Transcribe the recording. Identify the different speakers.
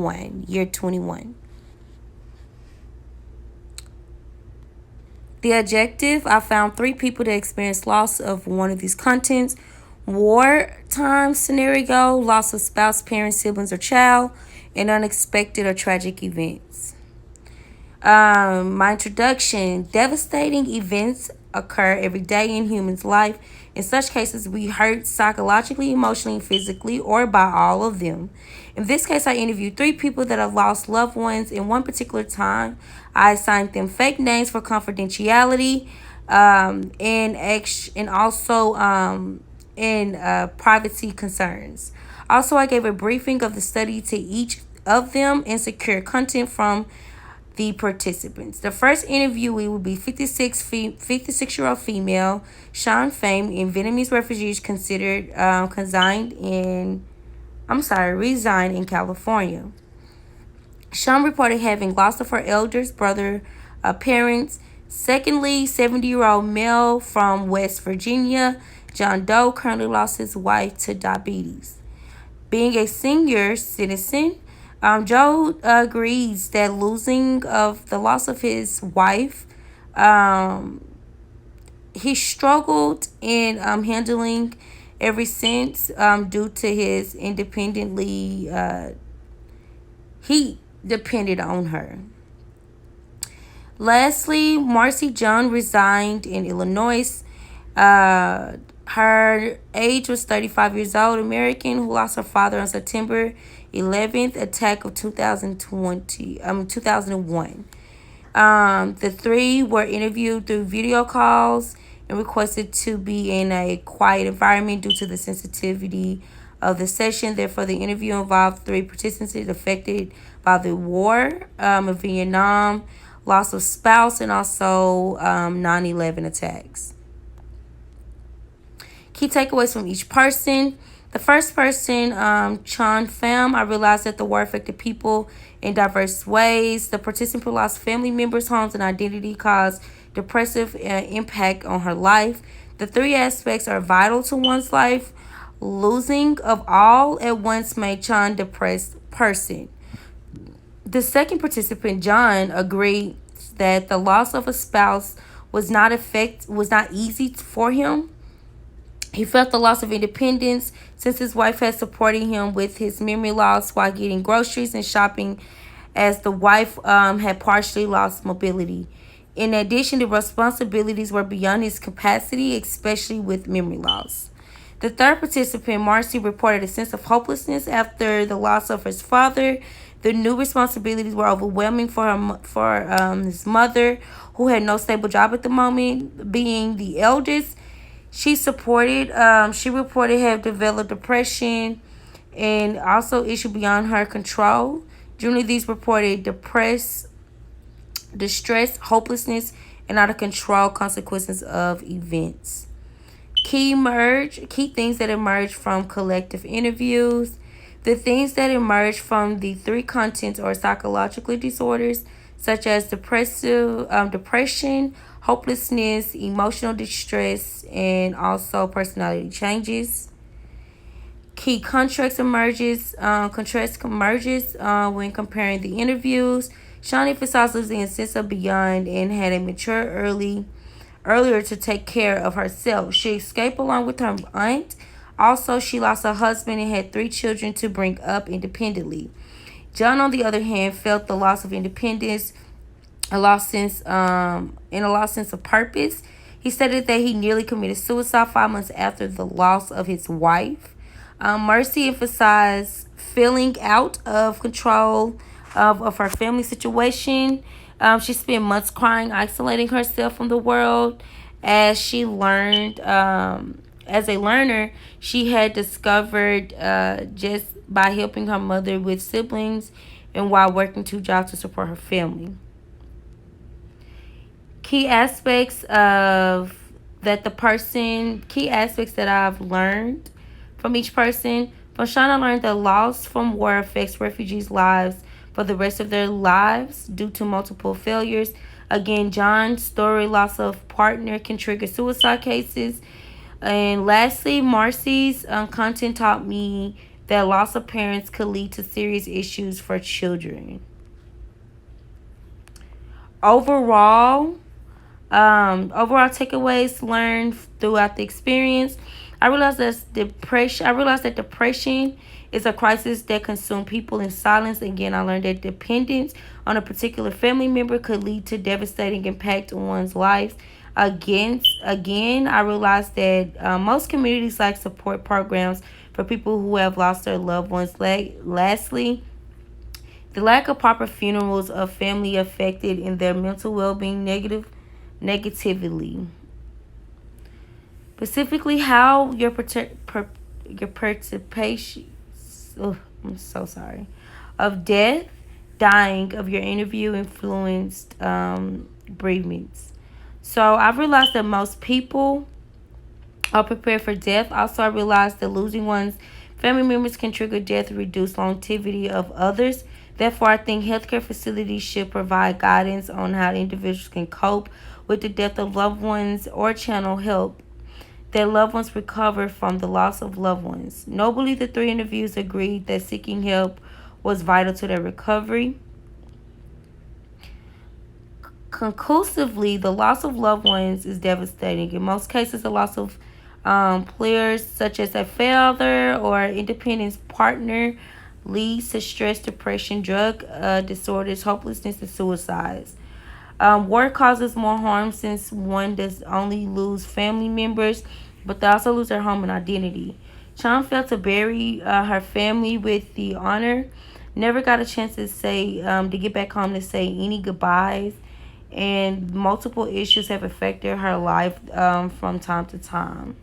Speaker 1: 21, year 21. The adjective, I found 3 people that experienced loss of one of these contents. Wartime scenario, loss of spouse, parents, siblings, or child, and unexpected or tragic events. My introduction, devastating events occur every day in humans' life. In such cases, we hurt psychologically, emotionally, physically, or by all of them. In this case, I interviewed 3 people that have lost loved ones in one particular time. I assigned them fake names for confidentiality, and also in privacy concerns. Also, I gave a briefing of the study to each of them and secured content from the participants. The first interviewee will be 56-year-old female Sean Fame, in Vietnamese refugees considered resigned in California. Sean reported having lost of her eldest brother, parents. Secondly, 70-year-old male from West Virginia, John Doe, currently lost his wife to diabetes. Being a senior citizen, Joe agrees that losing of the loss of his wife, he struggled in handling ever since due to his independently, he depended on her. Lastly, Marcy John resigned in Illinois. Her age was 35 years old, American, who lost her father on September 11th, attack of 2001. The 3 were interviewed through video calls and requested to be in a quiet environment due to the sensitivity of the session. Therefore, the interview involved 3 participants affected by the war of Vietnam, loss of spouse, and also 9/11 attacks. Key takeaways from each person. The first person, Chan Pham, I realized that the war affected people in diverse ways. The participant lost family members, homes, and identity, caused depressive impact on her life. The 3 aspects are vital to one's life. Losing of all at once made Chan depressed person. The second participant, John, agreed that the loss of a spouse was not easy for him. He felt the loss of independence since his wife had supported him with his memory loss while getting groceries and shopping, as the wife had partially lost mobility. In addition, the responsibilities were beyond his capacity, especially with memory loss. The third participant, Marcy, reported a sense of hopelessness after the loss of his father. The new responsibilities were overwhelming for his mother, who had no stable job at the moment. Being the eldest, she reported have developed depression and also issue beyond her control. Generally, these reported distress, hopelessness, and out of control consequences of events. Key things that emerge from collective interviews. The things that emerge from the 3 contents are psychological disorders such as depression, hopelessness, emotional distress, and also personality changes. Key contrast emerges when comparing the interviews. Sean emphasized losing a sense of beyond and had a mature earlier to take care of herself. She escaped along with her aunt. Also, she lost her husband and had 3 children to bring up independently. John, on the other hand, felt the loss of independence, a lost sense of purpose. He stated that he nearly committed suicide 5 months after the loss of his wife. Mercy emphasized feeling out of control of her family situation. She spent months crying, isolating herself from the world. As she learned, as a learner, she had discovered just by helping her mother with siblings and while working 2 jobs to support her family. Key aspects that I've learned from each person. From Sean, I learned that loss from war affects refugees' lives for the rest of their lives due to multiple failures. Again, John's story, loss of partner, can trigger suicide cases. And lastly, Marcy's content taught me that loss of parents could lead to serious issues for children. Overall, overall takeaways learned throughout the experience. I realized that depression is a crisis that consumes people in silence. Again, I learned that dependence on a particular family member could lead to devastating impact on one's life. Again, I realized that most communities lack support programs for people who have lost their loved ones. Lastly, the lack of proper funerals of family affected in their mental well-being negatively. Specifically, how your participation, oh, I'm so sorry, of death, dying of your interview influenced bereavements. So I realized that most people are prepared for death. Also, I realized that losing one's family members can trigger death and reduce longevity of others. Therefore, I think healthcare facilities should provide guidance on how individuals can cope with the death of loved ones or channel help their loved ones recover from the loss of loved ones. Nobly, the three interviews agreed that seeking help was vital to their recovery. Conclusively, the loss of loved ones is devastating. In most cases, the loss of players, such as a father or independent partner, leads to stress, depression, drug disorders, hopelessness, and suicides. War causes more harm since one does only lose family members, but they also lose their home and identity. Sean failed to bury her family with the honor. Never got a chance to say to get back home to say any goodbyes, and multiple issues have affected her life from time to time.